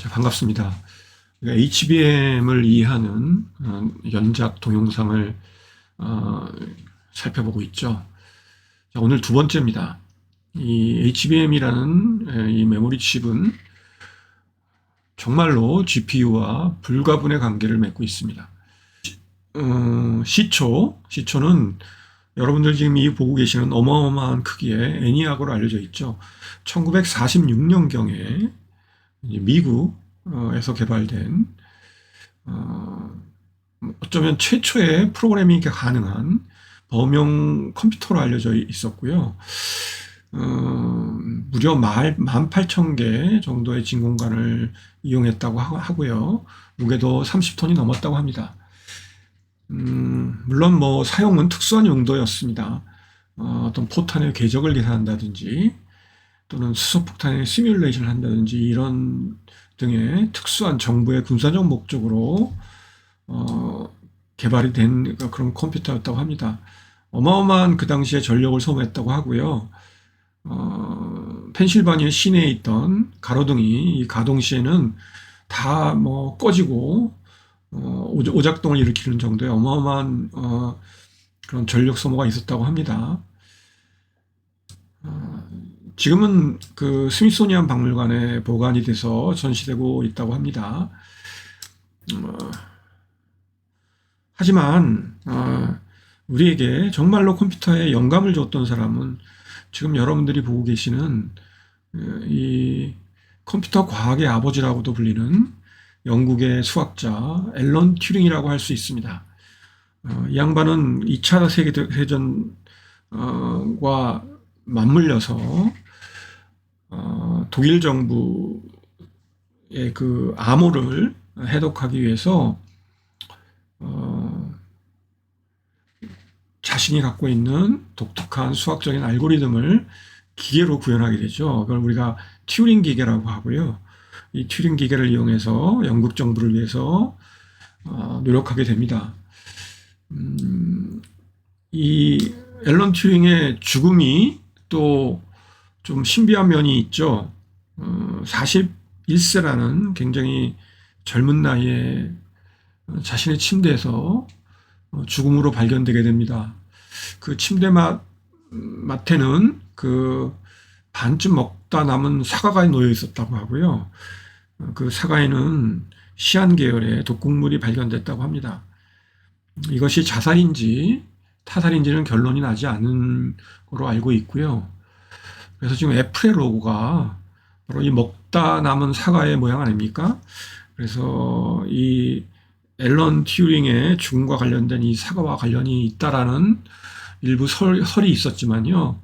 자, 반갑습니다. HBM을 이해하는 연작 동영상을 살펴보고 있죠. 자, 오늘 두 번째입니다. 이 HBM이라는 이 메모리 칩은 정말로 GPU와 불가분의 관계를 맺고 있습니다. 시초는 여러분들 지금 이 보고 계시는 어마어마한 크기의 애니악으로 알려져 있죠. 1946년경에 미국에서 개발된 어쩌면 최초의 프로그래밍이 가능한 범용 컴퓨터로 알려져 있었고요. 무려 18,000개 정도의 진공관을 이용했다고 하고요. 무게도 30톤이 넘었다고 합니다. 물론 뭐 사용은 특수한 용도였습니다. 어떤 포탄의 궤적을 계산한다든지 또는 수소폭탄의 시뮬레이션을 한다든지 이런 등의 특수한 정부의 군사적 목적으로 개발이 된 그런 컴퓨터였다고 합니다. 어마어마한 그 당시에 전력을 소모했다고 하고요. 펜실바니아 시내에 있던 가로등이 이 가동 시에는 다 뭐 꺼지고 오작동을 일으키는 정도의 어마어마한 그런 전력 소모가 있었다고 합니다. 지금은 그 스미소니안 박물관에 보관이 돼서 전시되고 있다고 합니다. 하지만 우리에게 정말로 컴퓨터에 영감을 줬던 사람은 지금 여러분들이 보고 계시는 이 컴퓨터 과학의 아버지라고도 불리는 영국의 수학자 앨런 튜링이라고 할 수 있습니다. 이 양반은 2차 세계대전과 맞물려서 독일 정부의 그 암호를 해독하기 위해서 자신이 갖고 있는 독특한 수학적인 알고리즘을 기계로 구현하게 되죠. 그걸 우리가 튜링 기계라고 하고요. 이 튜링 기계를 이용해서 영국 정부를 위해서 노력하게 됩니다. 이 앨런 튜링의 죽음이 또 좀 신비한 면이 있죠. 41세라는 굉장히 젊은 나이에 자신의 침대에서 죽음으로 발견되게 됩니다. 그 침대 맡에는 그 반쯤 먹다 남은 사과가 놓여 있었다고 하고요. 그 사과에는 시안 계열의 독극물이 발견됐다고 합니다. 이것이 자살인지 타살인지는 결론이 나지 않은 거로 알고 있고요. 그래서 지금 애플의 로고가 바로 이 먹다 남은 사과의 모양 아닙니까? 그래서 이 앨런 튜링의 죽음과 관련된 이 사과와 관련이 있다라는 일부 설이 있었지만요.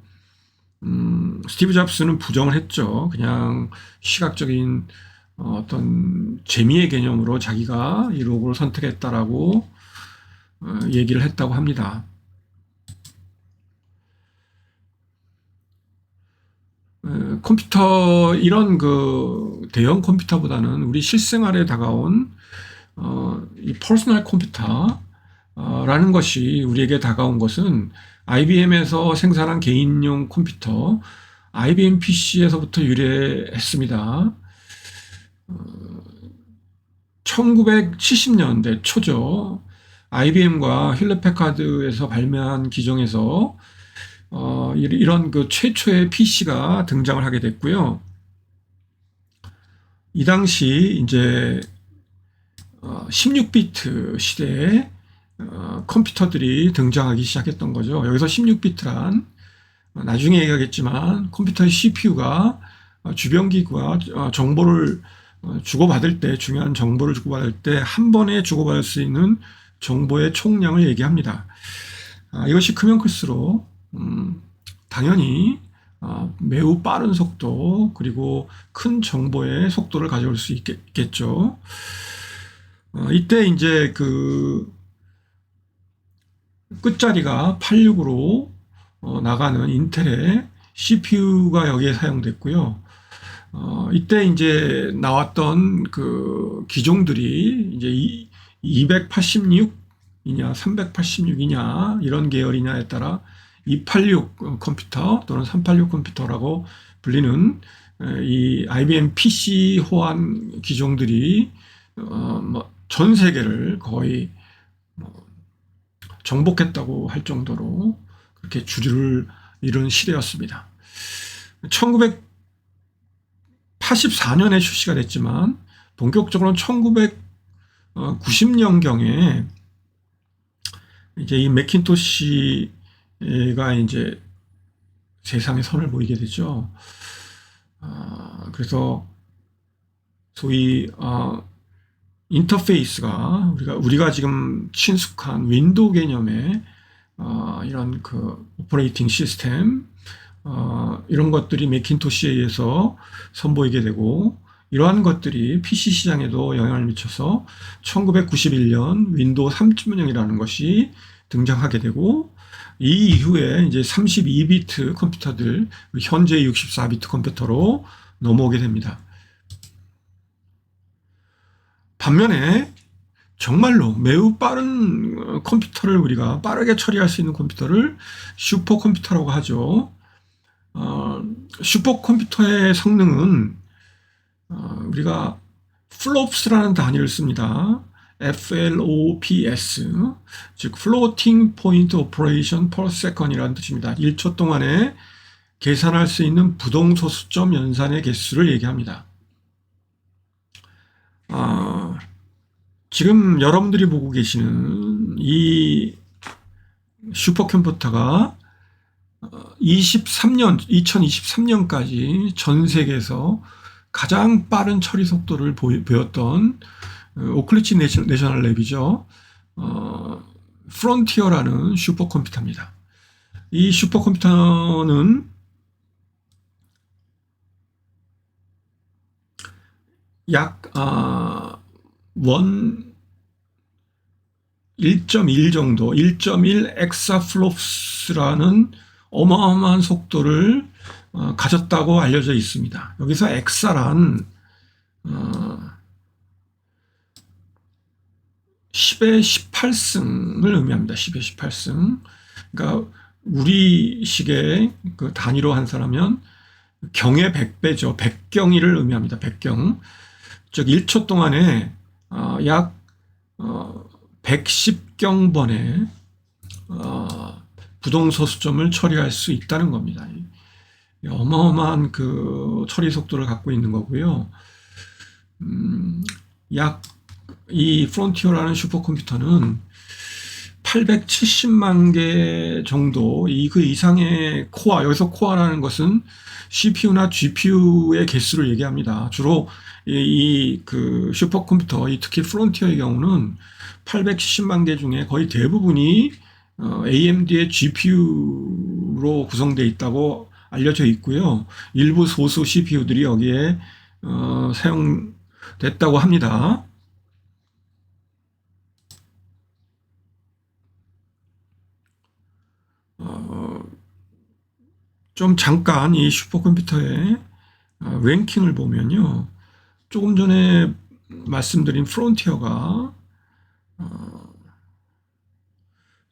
스티브 잡스는 부정을 했죠. 그냥 시각적인 어떤 재미의 개념으로 자기가 이 로고를 선택했다라고 얘기를 했다고 합니다. 컴퓨터 이런 그 대형 컴퓨터보다는 우리 실생활에 다가온 이 퍼스널 컴퓨터라는 것이 우리에게 다가온 것은 IBM에서 생산한 개인용 컴퓨터 IBM PC에서부터 유래했습니다. 1970년대 초죠. IBM과 힐렛패카드에서 발매한 기종에서 이런 그 최초의 PC가 등장을 하게 됐고요. 이 당시 이제 16비트 시대에 컴퓨터들이 등장하기 시작했던 거죠. 여기서 16비트란 나중에 얘기하겠지만 컴퓨터의 CPU가 주변 기구와 정보를 주고받을 때, 중요한 정보를 주고받을 때 한 번에 주고받을 수 있는 정보의 총량을 얘기합니다. 이것이 크면 클수록 당연히 매우 빠른 속도 그리고 큰 정보의 속도를 가져올 수 있겠죠. 이때 이제 그 끝자리가 86으로 나가는 인텔의 CPU가 여기에 사용됐고요. 이때 이제 나왔던 그 기종들이 이제 286이냐 386이냐 이런 계열이냐에 따라 286 컴퓨터 또는 386 컴퓨터라고 불리는 이 IBM PC 호환 기종들이 뭐 전 세계를 거의 뭐 정복했다고 할 정도로 그렇게 주류를 이룬 시대였습니다. 1984년에 출시가 됐지만 본격적으로는 1990년경에 이제 이 맥킨토시가 이제 세상에 선을 보이게 되죠. 그래서 소위 인터페이스가 우리가 지금 친숙한 윈도우 개념의 이런 그 오퍼레이팅 시스템 이런 것들이 맥킨토시에 의해서 선보이게 되고, 이러한 것들이 PC 시장에도 영향을 미쳐서 1991년 윈도우 3.0이라는 것이 등장하게 되고, 이 이후에 이제 32비트 컴퓨터들, 현재 64비트 컴퓨터로 넘어오게 됩니다. 반면에 정말로 매우 빠른 컴퓨터를, 우리가 빠르게 처리할 수 있는 컴퓨터를 슈퍼컴퓨터라고 하죠. 슈퍼컴퓨터의 성능은 우리가 플롭스라는 단위를 씁니다. FLOPS, 즉 Floating Point Operation per Second이라는 뜻입니다. 1초 동안에 계산할 수 있는 부동소수점 연산의 개수를 얘기합니다. 지금 여러분들이 보고 계시는 이 슈퍼컴퓨터가 2023년까지 전 세계에서 가장 빠른 처리 속도를 보였던 오클리치 내셔널 랩이죠. 프론티어라는 슈퍼컴퓨터입니다. 이 슈퍼컴퓨터는 약 1.1 정도, 1.1 엑사플롭스라는 어마어마한 속도를 가졌다고 알려져 있습니다. 여기서 엑사란 10의 18승을 의미합니다. 10의 18승. 그러니까 우리식의 그 단위로 한사람면 경의 100배죠. 100경이를 의미합니다. 100경. 즉 1초 동안에 약 110경번의 부동소수점을 처리할 수 있다는 겁니다. 어마어마한 그 처리 속도를 갖고 있는 거고요. 약 이 프론티어라는 슈퍼컴퓨터는 870만 개 정도, 그 이상의 코어, 여기서 코어라는 것은 CPU나 GPU의 개수를 얘기합니다. 주로 그 슈퍼컴퓨터, 특히 프론티어의 경우는 870만 개 중에 거의 대부분이 AMD의 GPU로 구성되어 있다고 알려져 있고요. 일부 소수 CPU들이 여기에 사용됐다고 합니다. 좀 잠깐 이 슈퍼컴퓨터의 랭킹을 보면요. 조금 전에 말씀드린 프론티어가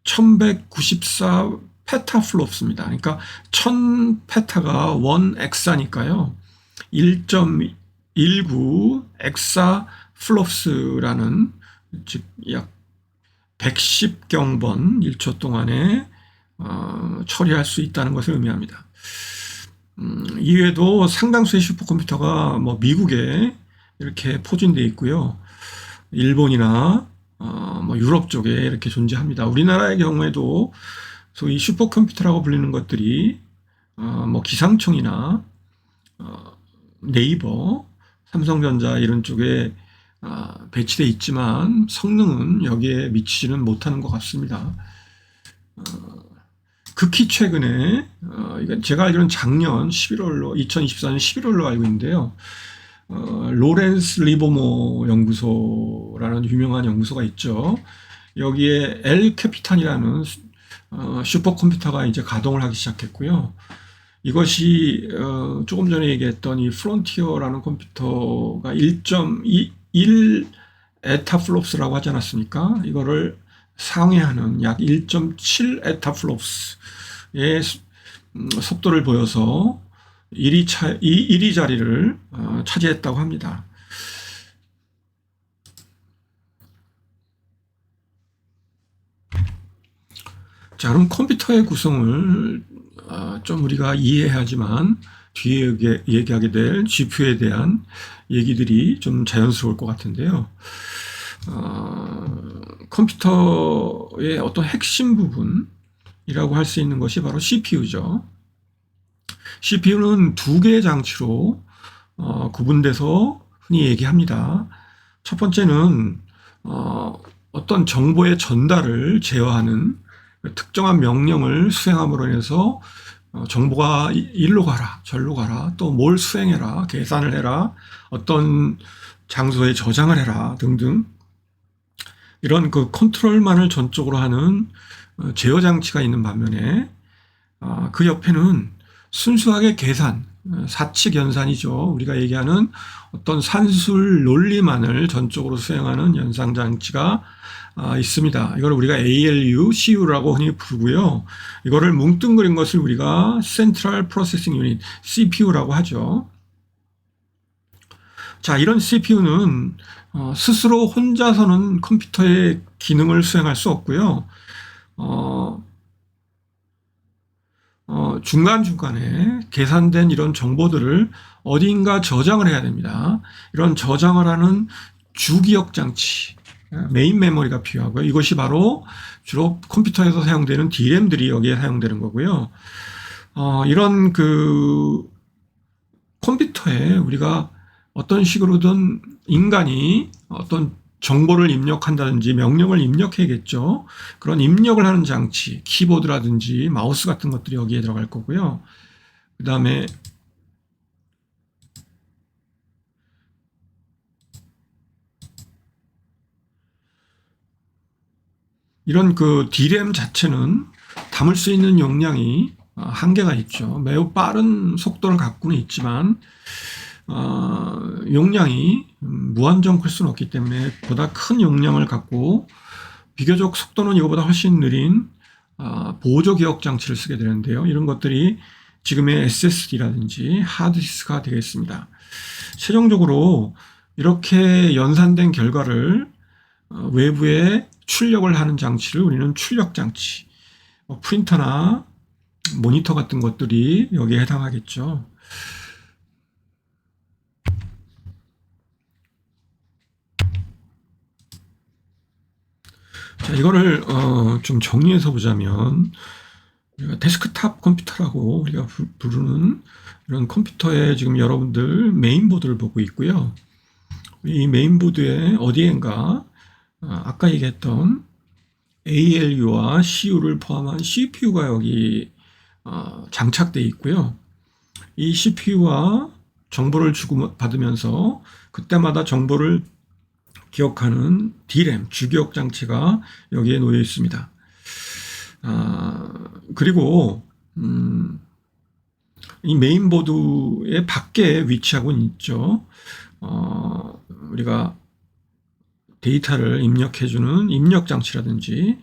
1194 페타플롭스입니다. 그러니까 1000페타가 1엑사니까요. 1.19 엑사플롭스라는, 즉 약 110경번 1초 동안에 처리할 수 있다는 것을 의미합니다. 이외에도 상당수의 슈퍼컴퓨터가 뭐 미국에 이렇게 포진되어 있고요. 일본이나 뭐 유럽 쪽에 이렇게 존재합니다. 우리나라의 경우에도 소위 슈퍼컴퓨터라고 불리는 것들이 뭐 기상청이나 네이버, 삼성전자 이런 쪽에 배치되어 있지만 성능은 여기에 미치지는 못하는 것 같습니다. 극히 최근에, 이건 제가 알기로는 작년 11월로, 2024년 11월로 알고 있는데요. 로렌스 리버모 연구소라는 유명한 연구소가 있죠. 여기에 엘 캐피탄이라는 슈퍼컴퓨터가 이제 가동을 하기 시작했고요. 이것이 조금 전에 얘기했던 이 프론티어라는 컴퓨터가 1.1 에타플롭스라고 하지 않았습니까? 이거를 상회하는 약 1.7 에타플롭스의 속도를 보여서 1위 자리를 차지했다고 합니다. 자, 그럼 컴퓨터의 구성을 좀 우리가 이해하지만 뒤에 얘기하게 될 GPU에 대한 얘기들이 좀 자연스러울 것 같은데요. 컴퓨터의 어떤 핵심 부분이라고 할 수 있는 것이 바로 CPU죠. CPU는 두 개의 장치로 구분돼서 흔히 얘기합니다. 첫 번째는 어떤 정보의 전달을 제어하는 특정한 명령을 수행함으로 인해서 정보가 일로 가라, 절로 가라, 또 뭘 수행해라, 계산을 해라, 어떤 장소에 저장을 해라 등등 이런 그 컨트롤만을 전적으로 하는 제어 장치가 있는 반면에 그 옆에는 순수하게 계산, 사칙 연산이죠. 우리가 얘기하는 어떤 산술 논리만을 전적으로 수행하는 연상 장치가 있습니다. 이걸 우리가 ALU, CU라고 흔히 부르고요. 이거를 뭉뚱그린 것을 우리가 Central Processing Unit, CPU라고 하죠. 자, 이런 CPU는 스스로 혼자서는 컴퓨터의 기능을 수행할 수 없고요. 중간중간에 계산된 이런 정보들을 어딘가 저장을 해야 됩니다. 이런 저장을 하는 주기억 장치, 메인 메모리가 필요하고요. 이것이 바로 주로 컴퓨터에서 사용되는 DRAM들이 여기에 사용되는 거고요. 이런 그 컴퓨터에 우리가 어떤 식으로든 인간이 어떤 정보를 입력한다든지 명령을 입력해야겠죠. 그런 입력을 하는 장치, 키보드라든지 마우스 같은 것들이 여기에 들어갈 거고요. 그 다음에 이런 그 DRAM 자체는 담을 수 있는 용량이 한계가 있죠. 매우 빠른 속도를 갖고는 있지만 용량이 무한정 클 수는 없기 때문에 보다 큰 용량을 갖고 비교적 속도는 이거보다 훨씬 느린 보조 기억 장치를 쓰게 되는데요. 이런 것들이 지금의 SSD라든지 하드디스크가 되겠습니다. 최종적으로 이렇게 연산된 결과를 외부에 출력을 하는 장치를 우리는 출력 장치, 프린터나 모니터 같은 것들이 여기에 해당하겠죠. 자, 이거를 좀 정리해서 보자면 우리가 데스크탑 컴퓨터라고 우리가 부르는 이런 컴퓨터에 지금 여러분들 메인보드를 보고 있고요. 이 메인보드에 어디엔가 아까 얘기했던 ALU와 CU를 포함한 CPU가 여기 장착되어 있고요. 이 CPU와 정보를 주고받으면서 그때마다 정보를 기억하는 DRAM, 주기억 장치가 여기에 놓여 있습니다. 그리고 이 메인보드의 밖에 위치하고 있죠. 우리가 데이터를 입력해주는 입력 장치라든지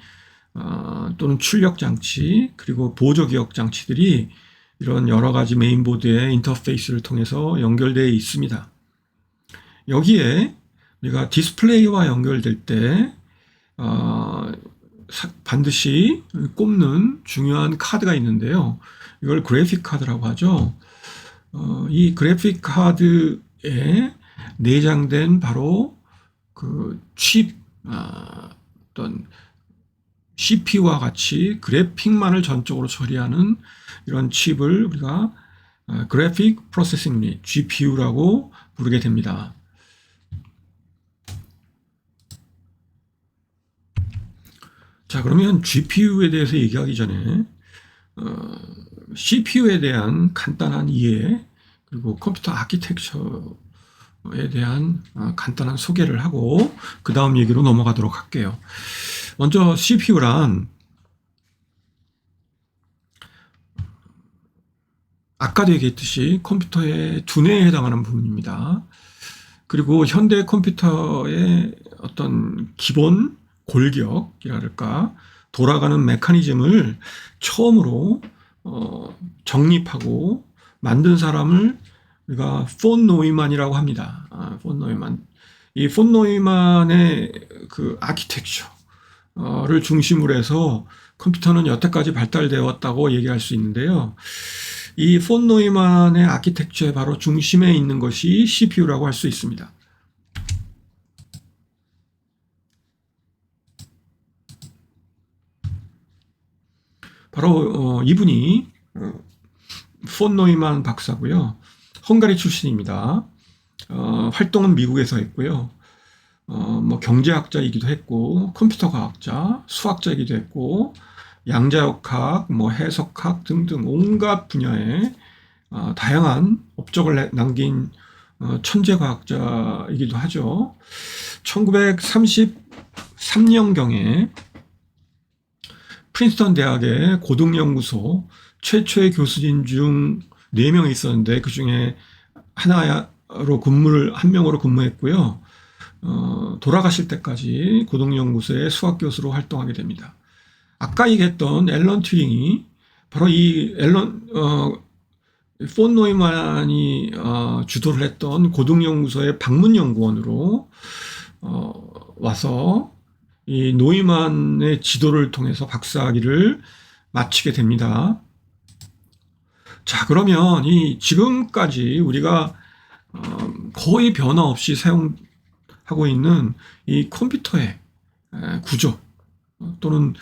또는 출력 장치 그리고 보조 기억 장치들이 이런 여러 가지 메인보드의 인터페이스를 통해서 연결되어 있습니다. 여기에 우리가 디스플레이와 연결될 때 반드시 꼽는 중요한 카드가 있는데요. 이걸 그래픽 카드라고 하죠. 이 그래픽 카드에 내장된 바로 그 칩, 어떤 CPU와 같이 그래픽만을 전적으로 처리하는 이런 칩을 우리가 그래픽 프로세싱 유닛, GPU라고 부르게 됩니다. 자, 그러면 GPU에 대해서 얘기하기 전에 CPU에 대한 간단한 이해 그리고 컴퓨터 아키텍처에 대한 간단한 소개를 하고 그 다음 얘기로 넘어가도록 할게요. 먼저 CPU란 아까도 얘기했듯이 컴퓨터의 두뇌에 해당하는 부분입니다. 그리고 현대 컴퓨터의 어떤 기본 골격이랄까 돌아가는 메커니즘을 처음으로 정립하고 만든 사람을 우리가 폰 노이만이라고 합니다. 폰 노이만. 이 폰 노이만의 그 아키텍처를 중심으로 해서 컴퓨터는 여태까지 발달되었다고 얘기할 수 있는데요. 이 폰 노이만의 아키텍처의 바로 중심에 있는 것이 CPU라고 할 수 있습니다. 바로 이분이 폰 노이만 박사고요. 헝가리 출신입니다. 활동은 미국에서 했고요. 뭐 경제학자이기도 했고, 컴퓨터 과학자, 수학자이기도 했고, 양자역학, 뭐 해석학 등등 온갖 분야에 다양한 업적을 남긴 천재 과학자이기도 하죠. 1933년경에 프린스턴 대학의 고등연구소 최초의 교수진 중 4명이 있었는데 그 중에 한 명으로 근무했고요. 돌아가실 때까지 고등연구소의 수학교수로 활동하게 됩니다. 아까 얘기했던 앨런 튜링이 바로 이 폰 노이만이 주도를 했던 고등연구소의 방문연구원으로 와서 이 노이만의 지도를 통해서 박사학위를 마치게 됩니다. 자, 그러면 이 지금까지 우리가 거의 변화 없이 사용하고 있는 이 컴퓨터의 구조 또는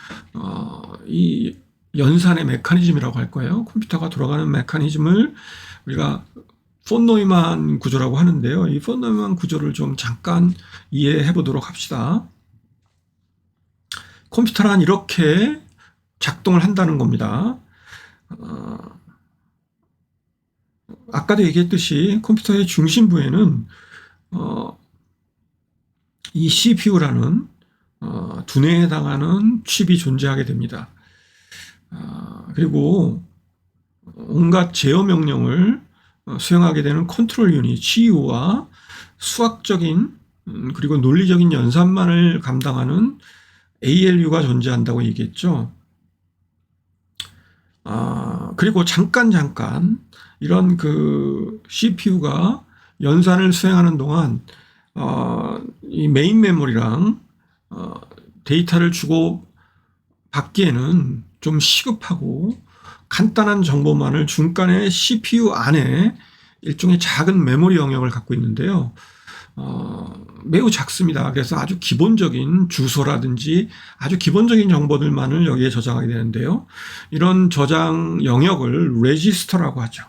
이 연산의 메커니즘이라고 할 거예요. 컴퓨터가 돌아가는 메커니즘을 우리가 폰 노이만 구조라고 하는데요. 이 폰 노이만 구조를 좀 잠깐 이해해 보도록 합시다. 컴퓨터란 이렇게 작동을 한다는 겁니다. 아까도 얘기했듯이 컴퓨터의 중심부에는 이 CPU라는 두뇌에 해당하는 칩이 존재하게 됩니다. 그리고 온갖 제어 명령을 수행하게 되는 컨트롤 유닛 CU와 수학적인 그리고 논리적인 연산만을 감당하는 ALU가 존재한다고 얘기했죠. 그리고 잠깐 이런 그 CPU가 연산을 수행하는 동안 이 메인 메모리랑 데이터를 주고 받기에는 좀 시급하고 간단한 정보만을 중간에 CPU 안에 일종의 작은 메모리 영역을 갖고 있는데요. 매우 작습니다. 그래서 아주 기본적인 주소라든지 아주 기본적인 정보들만을 여기에 저장하게 되는데요. 이런 저장 영역을 레지스터라고 하죠.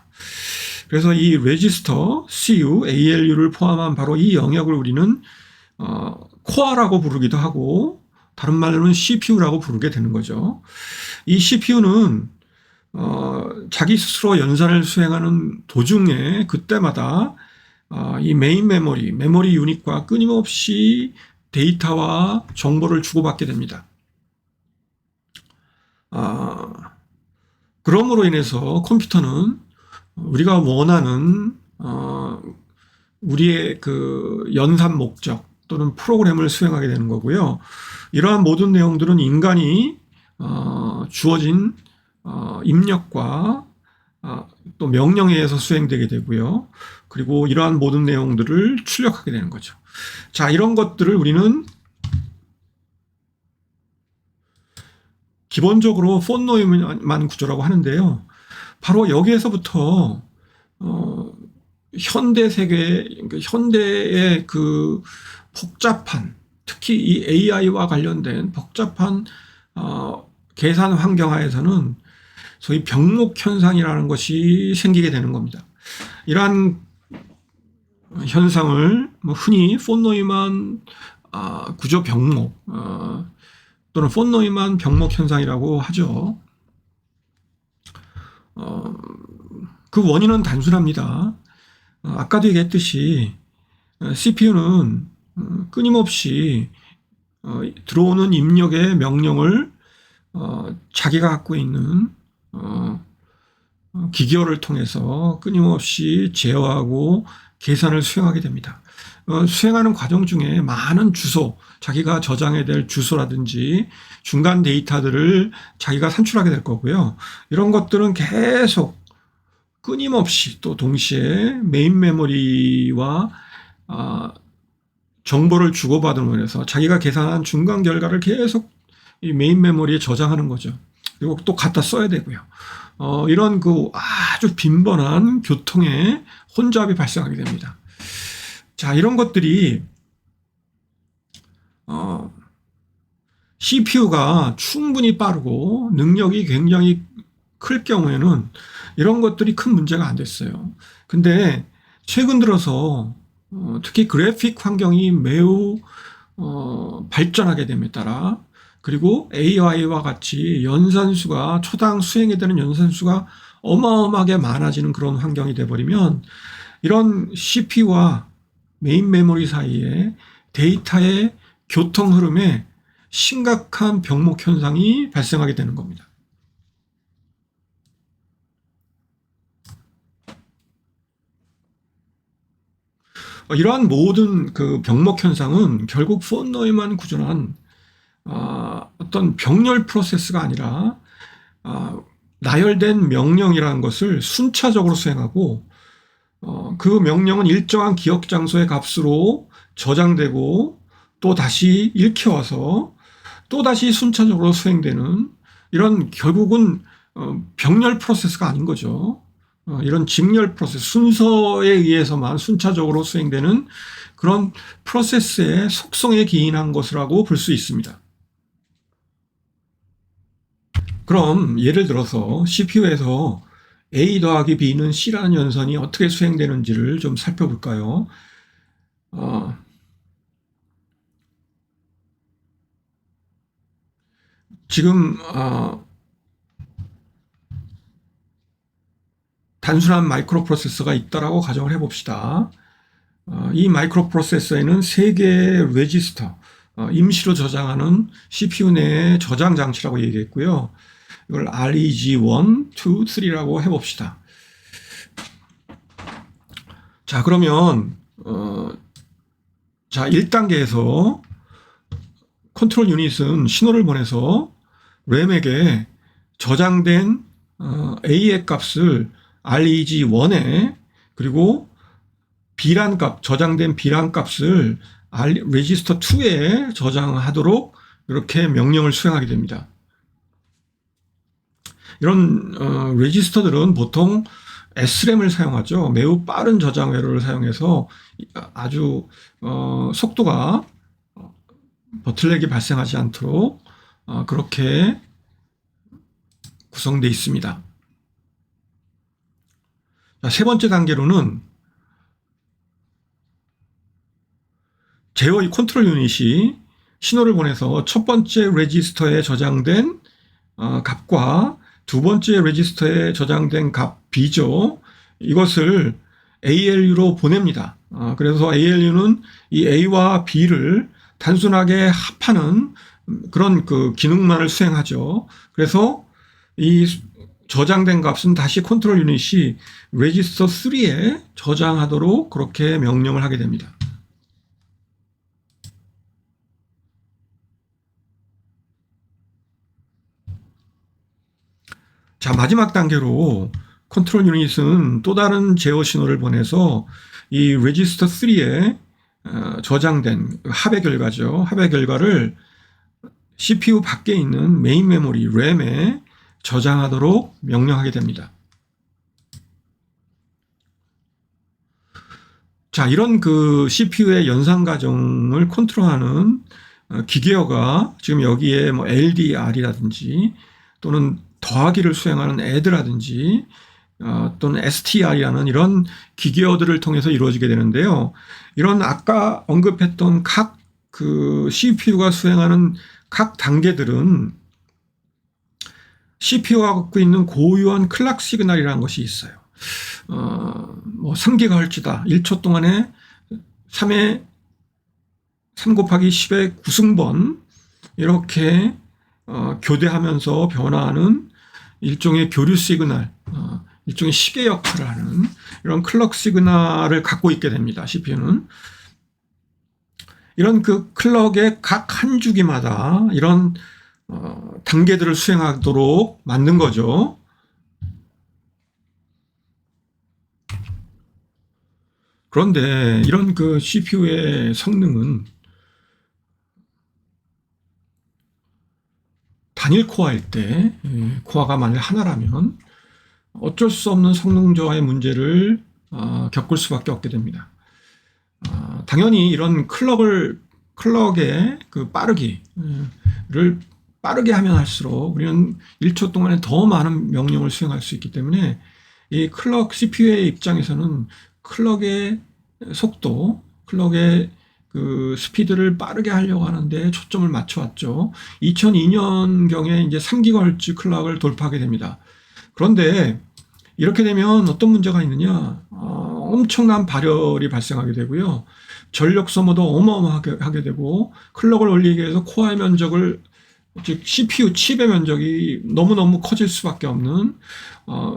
그래서 이 레지스터, CU, ALU를 포함한 바로 이 영역을 우리는 코어라고 부르기도 하고 다른 말로는 CPU라고 부르게 되는 거죠. 이 CPU는 자기 스스로 연산을 수행하는 도중에 그때마다 이 메인 메모리 유닛과 끊임없이 데이터와 정보를 주고받게 됩니다. 그러므로 인해서 컴퓨터는 우리가 원하는 우리의 그 연산 목적 또는 프로그램을 수행하게 되는 거고요. 이러한 모든 내용들은 인간이 주어진 입력과 또 명령에 의해서 수행되게 되고요. 그리고 이러한 모든 내용들을 출력하게 되는 거죠. 자, 이런 것들을 우리는 기본적으로 폰 노이만 구조라고 하는데요. 바로 여기에서부터 현대 세계, 현대의 그 복잡한, 특히 이 AI와 관련된 복잡한 계산 환경하에서는 소위 병목 현상이라는 것이 생기게 되는 겁니다. 이러한 현상을 흔히 폰 노이만 구조 병목 또는 폰 노이만 병목 현상이라고 하죠. 그 원인은 단순합니다. 아까도 얘기했듯이 CPU는 끊임없이 들어오는 입력의 명령을 자기가 갖고 있는 기계어를 통해서 끊임없이 제어하고 계산을 수행하게 됩니다. 수행하는 과정 중에 많은 주소, 자기가 저장해야 될 주소라든지 중간 데이터들을 자기가 산출하게 될 거고요. 이런 것들은 계속 끊임없이 또 동시에 메인 메모리와 정보를 주고받음으로 해서 자기가 계산한 중간 결과를 계속 이 메인 메모리에 저장하는 거죠. 그리고 또 갖다 써야 되고요. 이런 그 아주 빈번한 교통의 혼잡이 발생하게 됩니다. 자, 이런 것들이 CPU가 충분히 빠르고 능력이 굉장히 클 경우에는 이런 것들이 큰 문제가 안 됐어요. 근데 최근 들어서 특히 그래픽 환경이 매우 발전하게 됨에 따라, 그리고 AI와 같이 연산수가 초당 수행이 되는 연산수가 어마어마하게 많아지는 그런 환경이 돼버리면 이런 CPU와 메인 메모리 사이에 데이터의 교통 흐름에 심각한 병목 현상이 발생하게 되는 겁니다. 이러한 모든 그 병목 현상은 결국 폰 노이만 구조한 어떤 병렬 프로세스가 아니라 나열된 명령이라는 것을 순차적으로 수행하고 그 명령은 일정한 기억 장소의 값으로 저장되고 또 다시 읽혀와서 또 다시 순차적으로 수행되는 이런 결국은 병렬 프로세스가 아닌 거죠. 이런 직렬 프로세스, 순서에 의해서만 순차적으로 수행되는 그런 프로세스의 속성에 기인한 것이라고 볼 수 있습니다. 그럼 예를 들어서 CPU에서 A 더하기 B는 C라는 연산이 어떻게 수행되는지를 좀 살펴볼까요? 지금 단순한 마이크로 프로세서가 있다라고 가정을 해봅시다. 이 마이크로 프로세서에는 3개의 레지스터, 임시로 저장하는 CPU 내의 저장 장치라고 얘기했고요. 이걸 REG1, 2, 3라고 해봅시다. 자, 그러면 자, 1단계에서 컨트롤 유닛은 신호를 보내서 램에게 저장된 A의 값을 REG1에, 그리고 B란 값, 저장된 B란 값을 레지스터 2에 저장하도록 이렇게 명령을 수행하게 됩니다. 이런 레지스터들은 보통 SRAM을 사용하죠. 매우 빠른 저장 회로를 사용해서 아주 속도가 버틀렉이 발생하지 않도록 그렇게 구성되어 있습니다. 자, 세 번째 단계로는 제어 컨트롤 유닛이 신호를 보내서 첫 번째 레지스터에 저장된 값과 두 번째 레지스터에 저장된 값 B죠. 이것을 ALU로 보냅니다. 그래서 ALU는 이 A와 B를 단순하게 합하는 그런 그 기능만을 수행하죠. 그래서 이 저장된 값은 다시 컨트롤 유닛이 레지스터 3에 저장하도록 그렇게 명령을 하게 됩니다. 자, 마지막 단계로 컨트롤 유닛은 또 다른 제어 신호를 보내서 이 레지스터 3에 저장된 합의 결과죠. 합의 결과를 CPU 밖에 있는 메인 메모리 램에 저장하도록 명령하게 됩니다. 자, 이런 그 CPU의 연산 과정을 컨트롤하는 기계어가 지금 여기에 뭐 LDR이라든지 또는 더하기를 수행하는 add라든지 또는 str이라는 이런 기계어들을 통해서 이루어지게 되는데요. 이런 아까 언급했던 각 그 CPU가 수행하는 각 단계들은 CPU가 갖고 있는 고유한 클락 시그널이라는 것이 있어요. 뭐 3GHz다. 1초 동안에 3 곱하기 10의 9승번 이렇게 교대하면서 변화하는 일종의 교류 시그널, 일종의 시계 역할을 하는 이런 클럭 시그널을 갖고 있게 됩니다. CPU는. 이런 그 클럭의 각 한 주기마다 이런 단계들을 수행하도록 만든 거죠. 그런데 이런 그 CPU의 성능은 단일 코어일 때, 코어가 만약 하나라면 어쩔 수 없는 성능 저하의 문제를 겪을 수밖에 없게 됩니다. 당연히 이런 클럭의 그 빠르기를 빠르게 하면 할수록 우리는 1초 동안에 더 많은 명령을 수행할 수 있기 때문에 이 클럭 CPU의 입장에서는 클럭의 속도, 클럭의 그 스피드를 빠르게 하려고 하는데 초점을 맞춰왔죠. 2002년경에 이제 3GHz 클럭을 돌파하게 됩니다. 그런데 이렇게 되면 어떤 문제가 있느냐? 엄청난 발열이 발생하게 되고요. 전력 소모도 어마어마하게 하게 되고, 클럭을 올리기 위해서 코어의 면적을, 즉 CPU 칩의 면적이 너무너무 커질 수밖에 없는,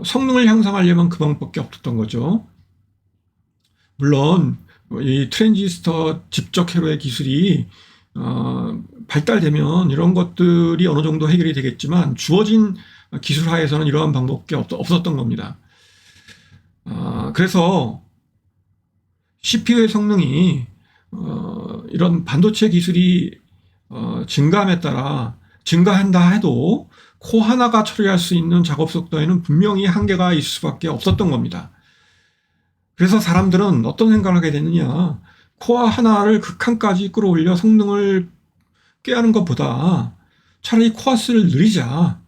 성능을 향상하려면 그 방법밖에 없었던 거죠. 물론 이 트랜지스터 집적 회로의 기술이 발달되면 이런 것들이 어느 정도 해결이 되겠지만, 주어진 기술 하에서는 이러한 방법밖에 없었던 겁니다. 그래서 CPU의 성능이 이런 반도체 기술이 증가함에 따라 증가한다 해도 코어 하나가 처리할 수 있는 작업 속도에는 분명히 한계가 있을 수밖에 없었던 겁니다. 그래서 사람들은 어떤 생각을 하게 되느냐, 코어 하나를 극한까지 끌어올려 성능을 꾀하는 것보다 차라리 코어 수를 늘리자.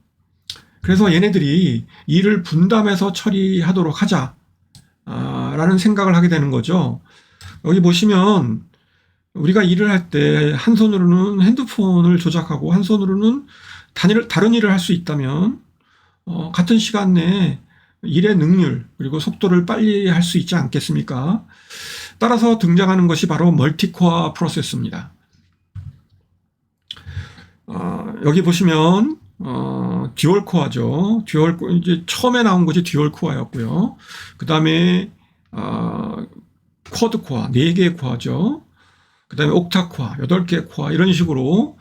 그래서 얘네들이 일을 분담해서 처리하도록 하자 라는 생각을 하게 되는 거죠. 여기 보시면 우리가 일을 할 때 한 손으로는 핸드폰을 조작하고 한 손으로는 다른 일을 할 수 있다면 같은 시간 내에 일의 능률 그리고 속도를 빨리 할 수 있지 않겠습니까? 따라서 등장하는 것이 바로 멀티코어 프로세스입니다. 여기 보시면 듀얼 코어죠. 이제 처음에 나온 것이 듀얼 코어였고요. 그 다음에 쿼드 코어, 4개의 코어죠. 그 다음에 옥타 코어, 8개의 코어, 이런 식으로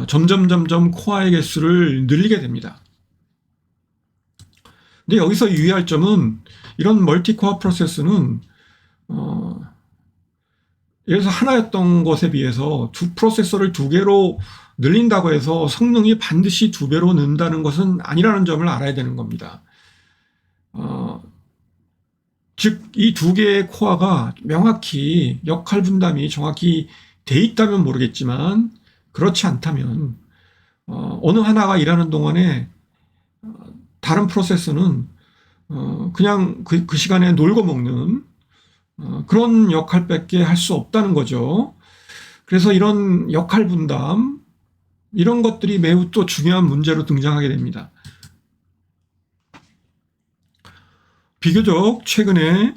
점점 코어의 개수를 늘리게 됩니다. 근데 여기서 유의할 점은 이런 멀티코어 프로세스는 예를 들어서 하나였던 것에 비해서 프로세서를 2개로 늘린다고 해서 성능이 반드시 2배로 는다는 것은 아니라는 점을 알아야 되는 겁니다. 즉, 이 2개의 코어가 명확히 역할 분담이 정확히 돼 있다면 모르겠지만, 그렇지 않다면 어느 하나가 일하는 동안에 다른 프로세서는 그냥 그 시간에 놀고 먹는 그런 역할밖에 할 수 없다는 거죠. 그래서 이런 역할 분담, 이런 것들이 매우 또 중요한 문제로 등장하게 됩니다. 비교적 최근에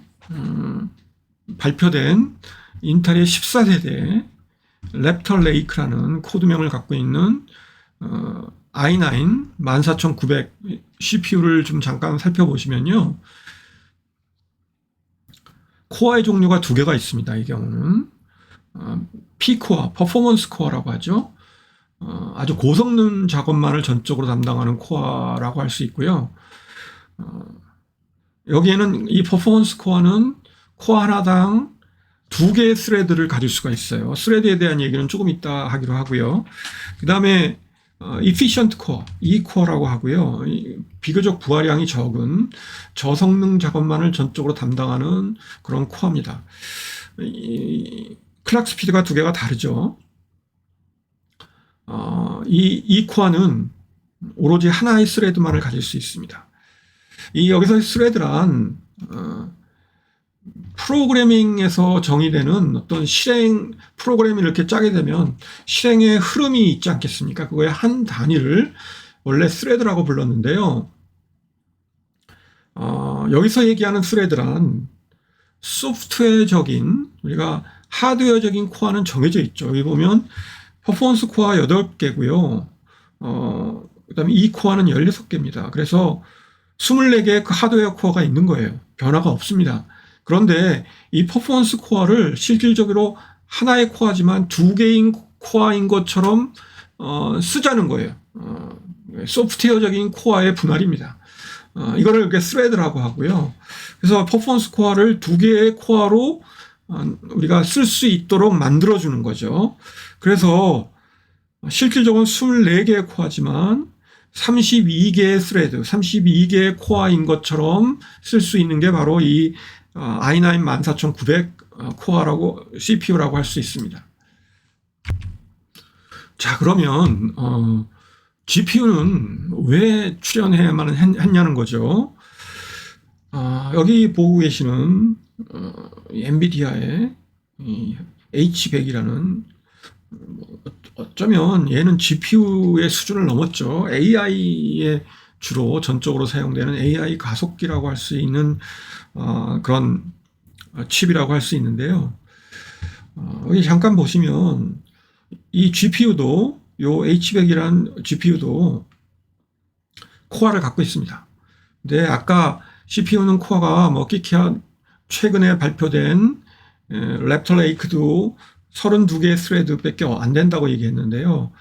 발표된 인텔의 14세대 랩터 레이크라는 코드명을 갖고 있는 i9 14900 CPU를 좀 잠깐 살펴보시면요. 코어의 종류가 2개가 있습니다. 이 경우는 P코어, 퍼포먼스 코어라고 하죠. 아주 고성능 작업만을 전적으로 담당하는 코어라고 할 수 있고요. 여기에는 이 퍼포먼스 코어는 코어 하나당 2개의 스레드를 가질 수가 있어요. 스레드에 대한 얘기는 조금 이따 하기로 하고요. 그 다음에 efficient 코어, E 코어라고 하고요. 비교적 부하량이 적은 저성능 작업만을 전적으로 담당하는 그런 코어입니다. 클락 스피드가 2개가 다르죠. 이 코어는 오로지 하나의 스레드만을 가질 수 있습니다. 여기서 스레드란 프로그래밍에서 정의되는 어떤 실행 프로그램을 이렇게 짜게 되면 실행의 흐름이 있지 않겠습니까? 그거의 한 단위를 원래 스레드라고 불렀는데요. 여기서 얘기하는 스레드란 소프트웨어적인, 우리가 하드웨어적인 코어는 정해져 있죠. 여기 보면 퍼포먼스 코어 8개고요. 그 다음에 이 코어는 16개입니다. 그래서 24개의 그 하드웨어 코어가 있는 거예요. 변화가 없습니다. 그런데 이 퍼포먼스 코어를 실질적으로 하나의 코어지만 2개인 코어인 것처럼 쓰자는 거예요. 소프트웨어적인 코어의 분할입니다. 이거를 이렇게 스레드라고 하고요. 그래서 퍼포먼스 코어를 2개의 코어로 우리가 쓸 수 있도록 만들어주는 거죠. 그래서 실질적으로 24개의 코어지만 32개의 스레드, 32개의 코어인 것처럼 쓸 수 있는 게 바로 이 i9 14900 코어라고 CPU라고 할 수 있습니다. 자, 그러면 GPU는 왜 출연해야만 했냐는 거죠. 여기 보고 계시는 엔비디아의 H100이라는 어쩌면 얘는 GPU의 수준을 넘었죠. AI에 주로 전적으로 사용되는 AI 가속기라고 할 수 있는 그런 칩이라고 할 수 있는데요. 여기 잠깐 보시면 이 GPU도 요 H100이라는 GPU도 코어를 갖고 있습니다. 근데 아까 CPU는 코어가 뭐 끼키야 최근에 발표된 랩터 레이크도 32개의 스레드밖에 안 된다고 얘기했는데요.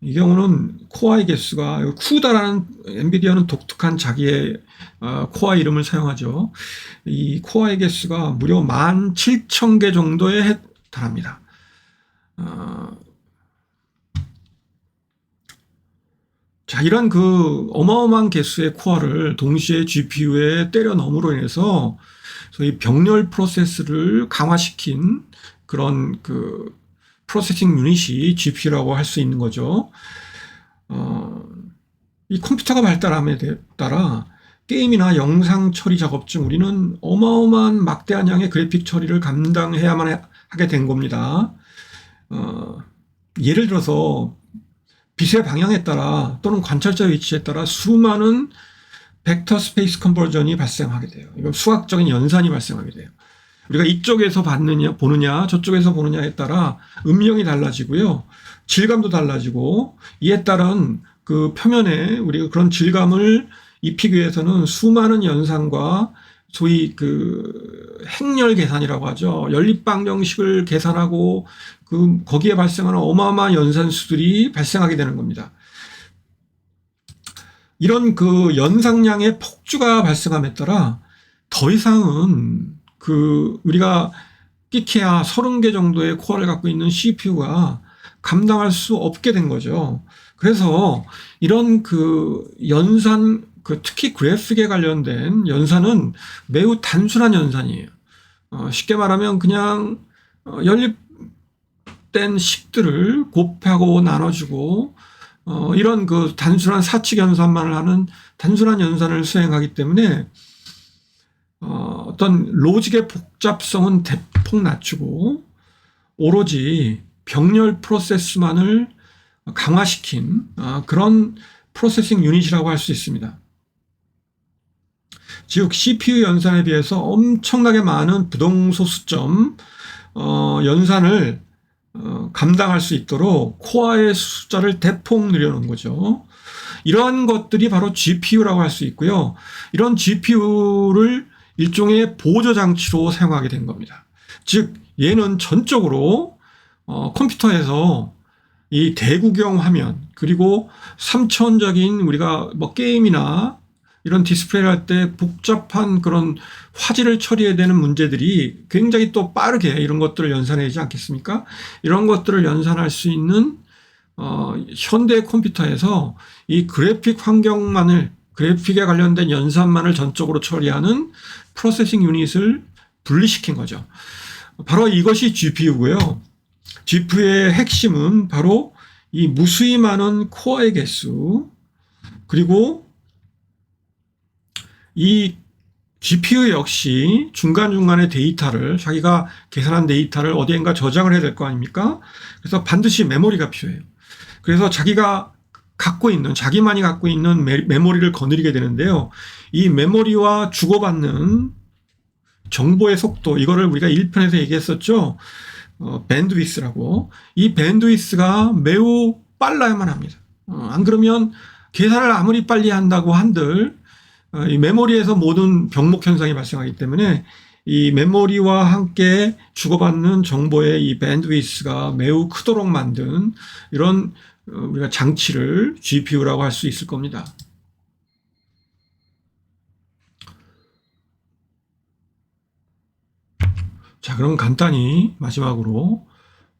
이 경우는 코어의 개수가 쿠다라는 엔비디아는 독특한 자기의 코어 이름을 사용하죠. 이 코어의 개수가 무려 17,000개 정도에 달합니다. 자, 이런 그 어마어마한 개수의 코어를 동시에 GPU에 때려 넣음으로 인해서 소위 병렬 프로세스를 강화시킨 그런 그 프로세싱 유닛이 GPU라고 할 수 있는 거죠. 이 컴퓨터가 발달함에 따라 게임이나 영상 처리 작업 중 우리는 어마어마한 막대한 양의 그래픽 처리를 감당해야만 하게 된 겁니다. 예를 들어서 빛의 방향에 따라 또는 관찰자 위치에 따라 수많은 벡터 스페이스 컨버전이 발생하게 돼요. 이건 수학적인 연산이 발생하게 돼요. 우리가 이쪽에서 보느냐 저쪽에서 보느냐에 따라 음영이 달라지고요. 질감도 달라지고 이에 따른 그 표면에 우리가 그런 질감을 입히기 위해서는 수많은 연산과 소위 그 행렬 계산이라고 하죠. 연립방정식을 계산하고 거기에 발생하는 어마어마한 연산수들이 발생하게 되는 겁니다. 이런 그 연상량의 폭주가 발생함에 따라 더 이상은 우리가 끼케야 30개 정도의 코어를 갖고 있는 CPU가 감당할 수 없게 된 거죠. 그래서 이런 연산, 특히 그래픽에 관련된 연산은 매우 단순한 연산이에요. 쉽게 말하면 그냥 연립된 식들을 곱하고 나눠주고 이런 단순한 사칙 연산만을 하는 단순한 연산을 수행하기 때문에 어떤 로직의 복잡성은 대폭 낮추고 오로지 병렬 프로세스만을 강화시킨 그런 프로세싱 유닛이라고 할 수 있습니다. 즉 CPU 연산에 비해서 엄청나게 많은 부동소수점 연산을 감당할 수 있도록 코어의 숫자를 대폭 늘려놓은 거죠. 이러한 것들이 바로 GPU라고 할 수 있고요. 이런 GPU를 일종의 보조 장치로 사용하게 된 겁니다. 즉 얘는 전적으로 컴퓨터에서 이 대구경 화면 그리고 3차원적인 우리가 뭐 게임이나 이런 디스플레이를 할 때 복잡한 그런 화질을 처리해야 되는 문제들이 굉장히 또 빠르게 이런 것들을 연산해야 되지 않겠습니까? 이런 것들을 연산할 수 있는 현대 컴퓨터에서 이 그래픽 환경만을 그래픽에 관련된 연산만을 전적으로 처리하는 프로세싱 유닛을 분리시킨 거죠. 바로 이것이 GPU고요. GPU의 핵심은 바로 이 무수히 많은 코어의 개수 그리고 이 GPU 역시 중간중간에 데이터를 자기가 계산한 데이터를 어디엔가 저장을 해야 될 거 아닙니까? 그래서 반드시 메모리가 필요해요. 그래서 자기만이 갖고 있는 메모리를 거느리게 되는데요. 이 메모리와 주고받는 정보의 속도, 이거를 우리가 1편에서 얘기했었죠. 밴드위스라고. 이 밴드위스가 매우 빨라야만 합니다. 안 그러면 계산을 아무리 빨리 한다고 한들 이 메모리에서 모든 병목 현상이 발생하기 때문에 이 메모리와 함께 주고받는 정보의 이 밴드위스가 매우 크도록 만든 이런 우리가 장치를 GPU라고 할 수 있을 겁니다. 자, 그럼 간단히 마지막으로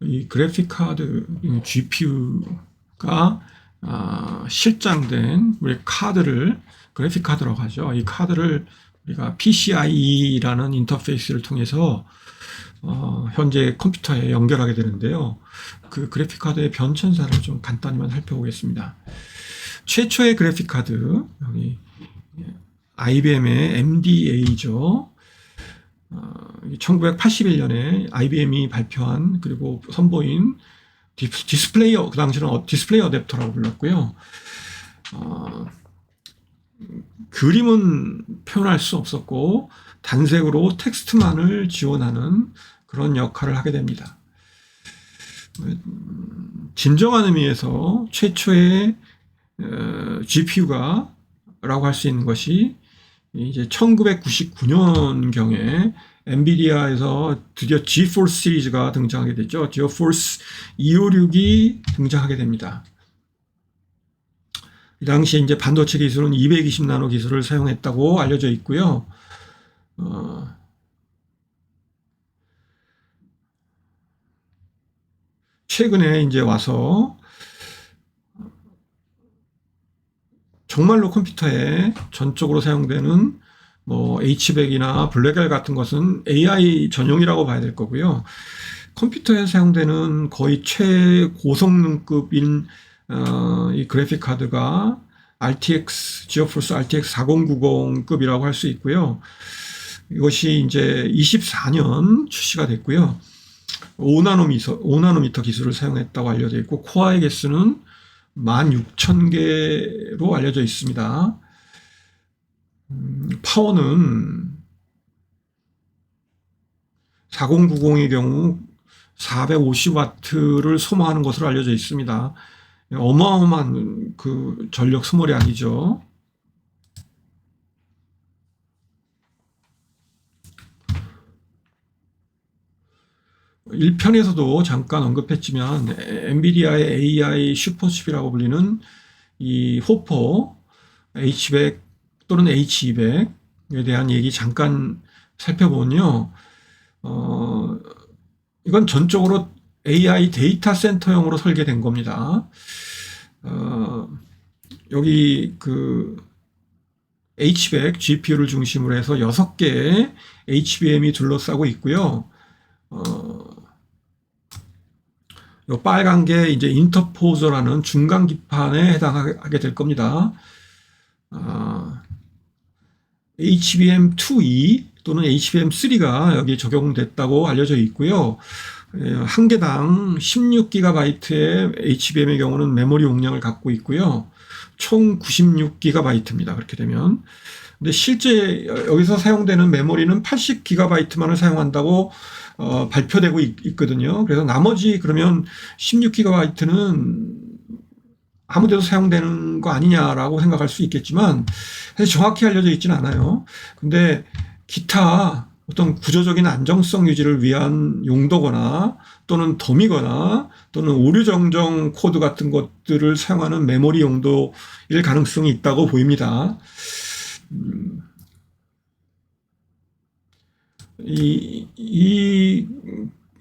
이 그래픽 카드 GPU가 실장된 우리 카드를 그래픽 카드라고 하죠. 이 카드를 우리가 PCIe라는 인터페이스를 통해서 현재 컴퓨터에 연결하게 되는데요. 그 그래픽 카드의 변천사를 좀 간단히만 살펴보겠습니다. 최초의 그래픽 카드, 여기 IBM의 MDA죠. 1981년에 IBM이 발표한 그리고 선보인 디스플레이, 그 당시는 디스플레이 어댑터라고 불렀고요. 그림은 표현할 수 없었고 단색으로 텍스트만을 지원하는 그런 역할을 하게 됩니다. 진정한 의미에서 최초의 GPU가 라고 할 수 있는 것이 이제 1999년경에 엔비디아에서 드디어 지포스 시리즈가 등장하게 됐죠. 지포스 256이 등장하게 됩니다. 이 당시에 이제 반도체 기술은 220나노 기술을 사용했다고 알려져 있고요. 최근에 이제 와서 정말로 컴퓨터에 전적으로 사용되는 뭐 H백이나 블랙엘 같은 것은 AI 전용이라고 봐야 될 거고요. 컴퓨터에 사용되는 거의 최고성능급인 이 그래픽 카드가 GeForce RTX 4090급이라고 할 수 있고요. 이것이 이제 24년 출시가 됐고요. 5나노미터 기술을 사용했다고 알려져 있고 코어의 개수는 16,000개로 알려져 있습니다. 파워는 4090의 경우 450W를 소모하는 것으로 알려져 있습니다. 어마어마한 그 전력 소모량이 아니죠. 일편에서도 잠깐 언급했지만 엔비디아의 AI 슈퍼칩이라고 불리는 이 호퍼 H100 또는 H200에 대한 얘기 잠깐 살펴보면요. 이건 전적으로 AI 데이터 센터용으로 설계된 겁니다. 여기 그 H100 GPU를 중심으로 해서 6개의 HBM이 둘러싸고 있고요. 요 빨간 게 이제 인터포저라는 중간 기판에 해당하게 될 겁니다. HBM2E 또는 HBM3가 여기 적용됐다고 알려져 있고요. 한 개당 16GB의 HBM의 경우는 메모리 용량을 갖고 있고요. 총 96GB입니다. 그렇게 되면. 근데 실제 여기서 사용되는 메모리는 80GB만을 사용한다고 발표되고 있거든요. 그래서 나머지 그러면 16GB는 아무 데도 사용되는 거 아니냐라고 생각할 수 있겠지만 사실 정확히 알려져 있지는 않아요. 근데 기타 어떤 구조적인 안정성 유지를 위한 용도거나 또는 덤이거나 또는 오류 정정 코드 같은 것들을 사용하는 메모리 용도일 가능성이 있다고 보입니다.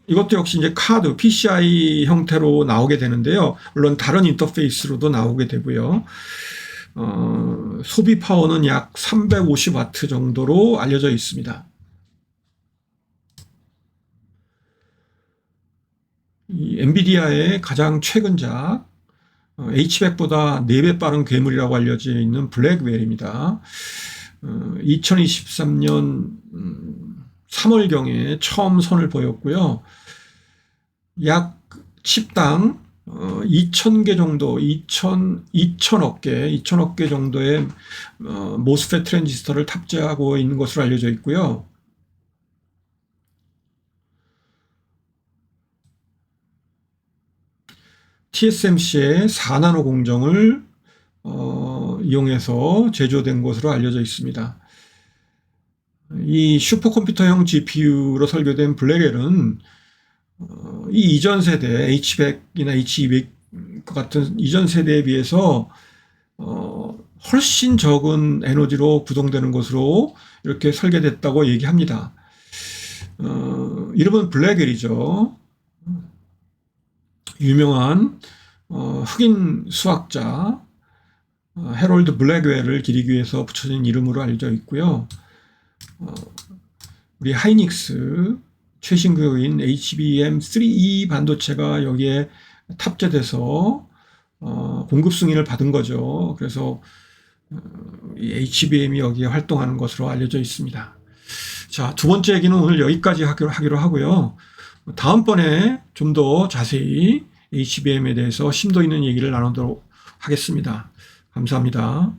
이것도 역시 이제 카드, PCI 형태로 나오게 되는데요. 물론 다른 인터페이스로도 나오게 되고요. 소비 파워는 약 350W 정도로 알려져 있습니다. 이 엔비디아의 가장 최근작, H100보다 4배 빠른 괴물이라고 알려져 있는 블랙웰입니다. 2023년 3월경에 처음 선을 보였고요. 약 칩당 2,000개 정도, 2,000억 개 정도의 모스펫 트랜지스터를 탑재하고 있는 것으로 알려져 있고요. TSMC의 4나노 공정을 이용해서 제조된 것으로 알려져 있습니다. 이 슈퍼컴퓨터형 GPU로 설계된 블랙웰은 이 이전 세대 H100이나 H200 같은 이전 세대에 비해서 훨씬 적은 에너지로 구동되는 것으로 이렇게 설계됐다고 얘기합니다. 이름은 블랙웰이죠. 유명한 흑인 수학자 해롤드 블랙웰을 기리기 위해서 붙여진 이름으로 알려져 있고요. 우리 하이닉스 최신급인 HBM3E 반도체가 여기에 탑재돼서 공급 승인을 받은 거죠. 그래서 이 HBM이 여기에 활동하는 것으로 알려져 있습니다. 자, 두 번째 얘기는 오늘 여기까지 하기로 하고요. 다음번에 좀 더 자세히 HBM에 대해서 심도 있는 얘기를 나누도록 하겠습니다. 감사합니다.